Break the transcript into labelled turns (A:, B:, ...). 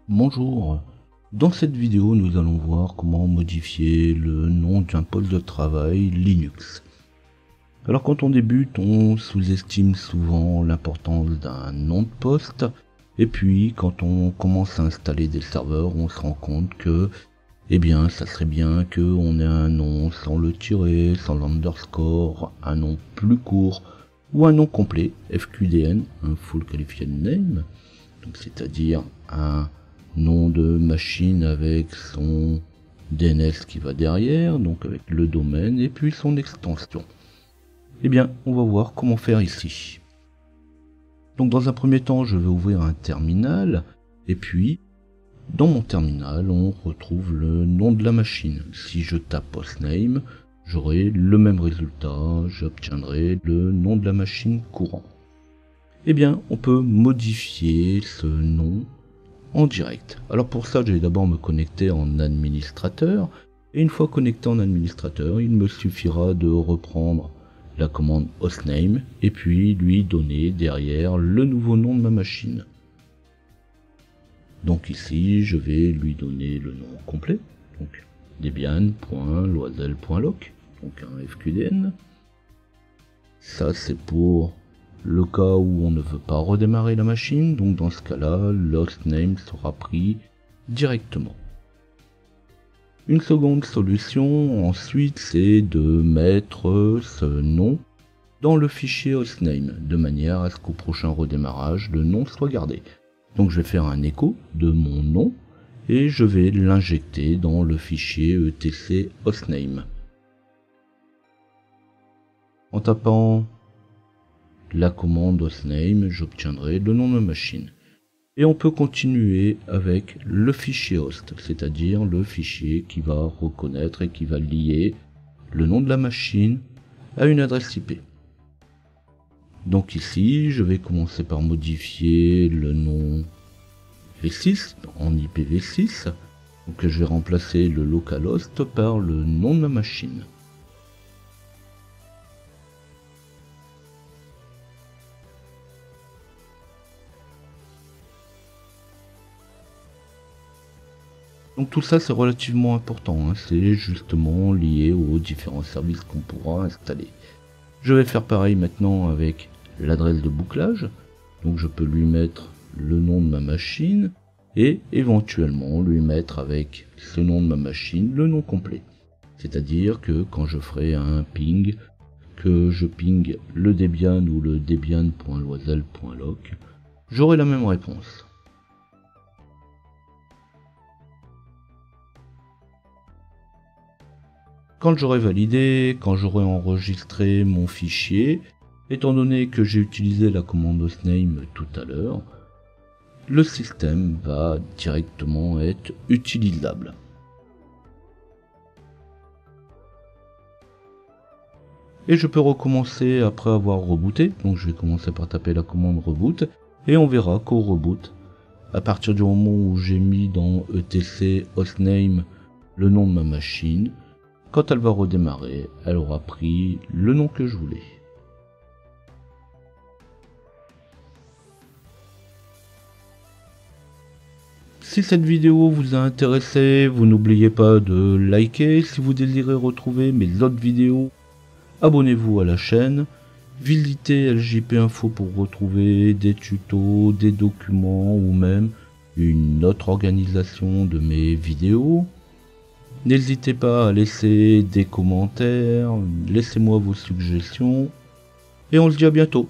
A: Bonjour, dans cette vidéo nous allons voir comment modifier le nom d'un poste de travail Linux. Alors quand on débute, on sous-estime souvent l'importance d'un nom de poste, et puis quand on commence à installer des serveurs, on se rend compte que ça serait bien qu'on ait un nom sans le tiret, sans l'underscore, un nom plus court, ou un nom complet, FQDN, un Full Qualified Name, donc c'est-à-dire un nom de machine avec son DNS qui va derrière, donc avec le domaine et puis son extension. On va voir comment faire ici. Donc dans un premier temps, je vais ouvrir un terminal et puis dans mon terminal, on retrouve le nom de la machine. Si je tape hostname, j'aurai le même résultat, j'obtiendrai le nom de la machine courant. On peut modifier ce nom en direct. Alors pour ça, je vais d'abord me connecter en administrateur. Et une fois connecté en administrateur, il me suffira de reprendre la commande hostname et puis lui donner derrière le nouveau nom de ma machine. Donc ici, je vais lui donner le nom complet. Donc debian.loisel.loc, donc un FQDN. Ça c'est pour le cas où on ne veut pas redémarrer la machine, donc dans ce cas-là, l'hostname sera pris directement. Une seconde solution ensuite, c'est de mettre ce nom dans le fichier hostname, de manière à ce qu'au prochain redémarrage, le nom soit gardé. Donc je vais faire un écho de mon nom, et je vais l'injecter dans le fichier etc hostname. En tapant la commande hostname, j'obtiendrai le nom de ma machine. Et on peut continuer avec le fichier host, c'est-à-dire le fichier qui va reconnaître et qui va lier le nom de la machine à une adresse IP. Donc ici, je vais commencer par modifier le nom V6 en IPv6. Donc je vais remplacer le localhost par le nom de ma machine. Donc tout ça c'est relativement important, c'est justement lié aux différents services qu'on pourra installer. Je vais faire pareil maintenant avec l'adresse de bouclage, donc je peux lui mettre le nom de ma machine et éventuellement lui mettre avec ce nom de ma machine le nom complet. C'est-à-dire que quand je ferai un ping, que je ping le Debian ou le debian.loisel.loc, j'aurai la même réponse. Quand j'aurai validé, quand j'aurai enregistré mon fichier, étant donné que j'ai utilisé la commande hostname tout à l'heure, le système va directement être utilisable. Et je peux recommencer après avoir rebooté, donc je vais commencer par taper la commande reboot, et on verra qu'au reboot, à partir du moment où j'ai mis dans etc hostname le nom de ma machine, quand elle va redémarrer, elle aura pris le nom que je voulais. Si cette vidéo vous a intéressé, vous n'oubliez pas de liker. Si vous désirez retrouver mes autres vidéos, abonnez-vous à la chaîne. Visitez LJP Info pour retrouver des tutos, des documents ou même une autre organisation de mes vidéos. N'hésitez pas à laisser des commentaires, laissez-moi vos suggestions, et on se dit à bientôt.